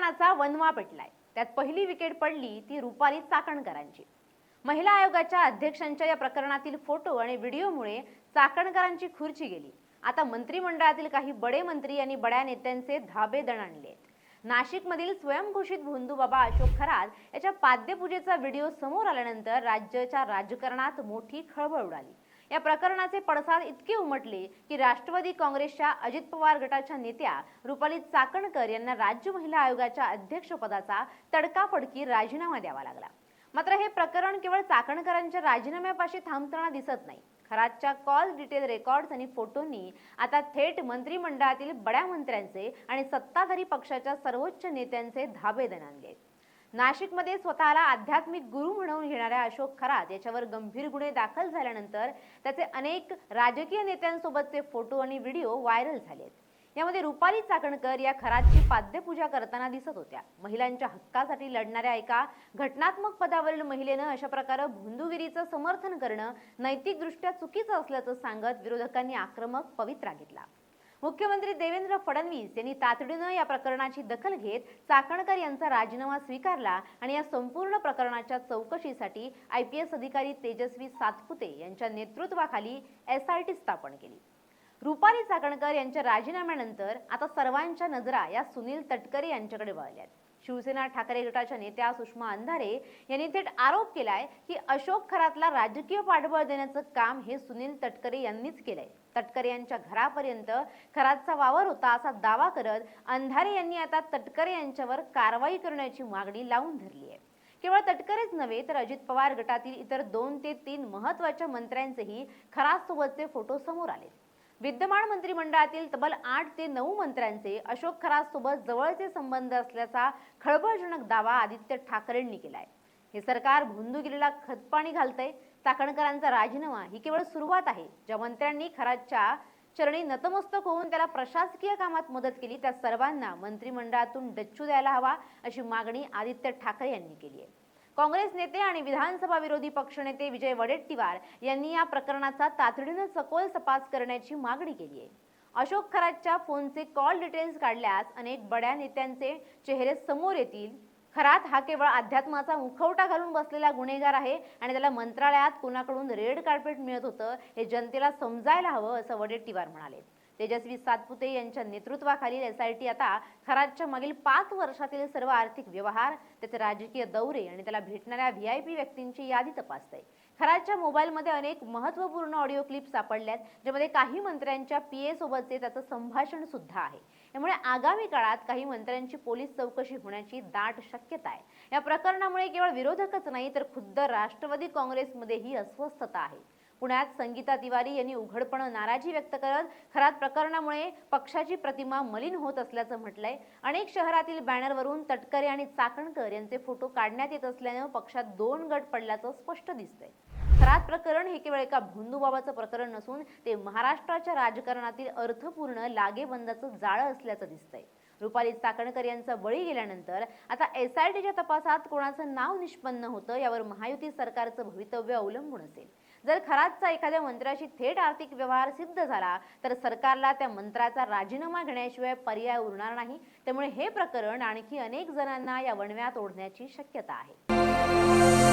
राजकारणाचा वनवा पेटलाय। त्यात पहिली विकेट पडली ती रुपाली चाकणकरांची। महिला आयोगाच्या अध्यक्षांच्या या प्रकरणातील फोटो आणि व्हिडिओमुळे चाकणकरांची खुर्ची गेली। आता मंत्रिमंडळातील काही बडे मंत्री आणि बड्या नेत्यांचे धाबे दणाणले। नाशिकमधील स्वयंघोषित भोंदूबाबा अशोक खरात याच्या पाद्यपूजेचा व्हिडिओ समोर आल्यानंतर राज्याच्या राजकारणात मोठी खळबळ उडाली। या प्रकरणाचे पडसाद इतके उमटले की राष्ट्रवादी काँग्रेसच्या अजित पवार गटाच्या नेत्या रुपाली चाकणकर यांना राज्य महिला आयोगाच्या अध्यक्षपदाचा तडकाफडकी राजीनामा द्यावा लागला। मात्र हे प्रकरण केवळ चाकणकरांच्या राजीनाम्यापाशी थांबताना दिसत नाही। खरातच्या कॉल डिटेल रेकॉर्ड्स आणि फोटोंनी आता थेट मंत्रिमंडळातील बड्या मंत्र्यांचे आणि सत्ताधारी पक्षाच्या सर्वोच्च नेत्यांचे धाबे दणाणले। नाशिकमध्ये स्वतःला आध्यात्मिक गुरु म्हणवून घेणाऱ्या अशोक खरात याच्यावर गंभीर गुन्हे दाखल झाल्यानंतर त्याचे अनेक राजकीय नेत्यांसोबतचे फोटो आणि व्हिडिओ व्हायरल झालेत। यामध्ये रुपाली चाकणकर या खरातची पाद्यपूजा करताना दिसत होत्या। महिलांच्या हक्कासाठी लढणाऱ्या एका घटनात्मक पदावरील महिलेनं अशा प्रकारे भोंदूगिरीचं समर्थन करणं नैतिकदृष्ट्या चुकीचं असल्याचं सांगत विरोधकांनी आक्रमक पवित्रा घेतला। मुख्यमंत्री देवेंद्र फडणवीस यांनी तातडीनं या प्रकरणाची दखल घेत चाकणकर यांचा राजीनामा स्वीकारला आणि या संपूर्ण प्रकरणाच्या चौकशीसाठी IPS अधिकारी तेजस्वी सातपुते यांच्या नेतृत्वाखाली SIT स्थापन केली। रुपाली चाकणकर यांच्या राजीनाम्यानंतर आता सर्वांच्या नजरा या सुनील तटकरे यांच्याकडे वळल्यात। शिवसेना ठाकरे गटाच्या नेत्या सुषमा अंधारे यांनी थेट आरोप केलाय की अशोक खरातला राजकीय पाठबळ देण्याचं काम हे सुनील तटकरे यांनीच केलंय। तटकरे यांच्या घरापर्यंत खरातचा वावर होता असा दावा करत अंधारे यांनी आता तटकरे यांच्यावर कारवाई करण्याची मागणी लावून धरली आहे। केवळ तटकरेच नव्हे तर अजित पवार गटातील इतर 2 ते 3 महत्त्वाच्या मंत्र्यांचेही खरातसोबतचे फोटो समोर आले। विद्यमान मंत्रिमंडळातील तब्बल 8 ते 9 मंत्र्यांचे अशोक खरातसोबत जवळचे संबंध असल्याचा खळबळजनक दावा आदित्य ठाकरेंनी केलाय। हे सरकार भोंदूगिरीला खतपाणी घालतंय। चाकणकरांचा राजीनामा ही केवळ सुरुवात आहे। ज्या मंत्र्यांनी खरातच्या चरणी नतमस्तक होऊन त्याला प्रशासकीय कामात मदत केली त्या सर्वांना मंत्रिमंडळातून डच्चू द्यायला हवा अशी मागणी आदित्य ठाकरे यांनी केली आहे। काँग्रेस नेते आणि विधानसभा विरोधी पक्षनेते विजय वडेट्टीवार यांनी या प्रकरणाचा तातडीने सखोल तपास करण्याची मागणी केली आहे। अशोक खरातच्या फोनचे कॉल डिटेल्स काढल्यास अनेक बड्या नेत्यांचे चेहरे समोर येतील। खरात हा केवळ अध्यात्माचा मुखवटा घालून बसलेला गुन्हेगार आहे आणि त्याला मंत्रालयात कोणाकडून रेड कार्पेट मिळत होतं हे जनतेला समजायला हवं असं वडेट्टीवार म्हणाले। तेजस्वी सातपुते यांच्या नेतृत्वाखालील SIT आता खरातच्या मागील 5 वर्षातील सर्व आर्थिक व्यवहार, त्याचे राजकीय दौरे आणि त्याला भेटणाऱ्या VIP व्यक्तींची यादी तपासते। खरातच्या मोबाईलमध्ये अनेक महत्त्वपूर्ण ऑडिओ क्लिप सापडल्यात ज्यामध्ये काही मंत्र्यांच्या PA सोबतचे त्याचं संभाषण सुद्धा आहे। यामुळे आगामी काळात काही मंत्र्यांची पोलीस चौकशी होण्याची दाट शक्यता आहे। या प्रकरणामुळे केवळ विरोधकच नाही तर खुद्द राष्ट्रवादी काँग्रेसमध्येही अस्वस्थता आहे। पुण्यात संगीता तिवारी यांनी उघडपणे नाराजी व्यक्त करत खरात प्रकरणामुळे पक्षाची प्रतिमा मलिन होत असल्याचं म्हटलंय। अनेक शहरातील बॅनरवरून तटकरे आणि चाकणकर यांचे फोटो काढण्यात येत असल्याने पक्षात 2 गट पडल्याचं स्पष्ट दिसतंय। खरात प्रकरण हे केवळ एका भोंदूबाबाचं प्रकरण नसून ते महाराष्ट्राच्या राजकारणातील अर्थपूर्ण लागेबंदाचं जाळं असल्याचं दिसतंय। रुपाली चाकणकर यांचा बळी गेल्यानंतर आता SITच्या तपासात कोणाचं नाव निष्पन्न होतं यावर महायुती सरकारचं भवितव्य अवलंबून असेल। जर खरातचा एखाद्या मंत्र्याशी थेट आर्थिक व्यवहार सिद्ध झाला तर सरकारला त्या मंत्र्याचा राजीनामा घेण्याशिवाय पर्याय उरणार नाही। त्यामुळे हे प्रकरण आणखी अनेक जणांना या वणव्यात ओढण्याची शक्यता आहे।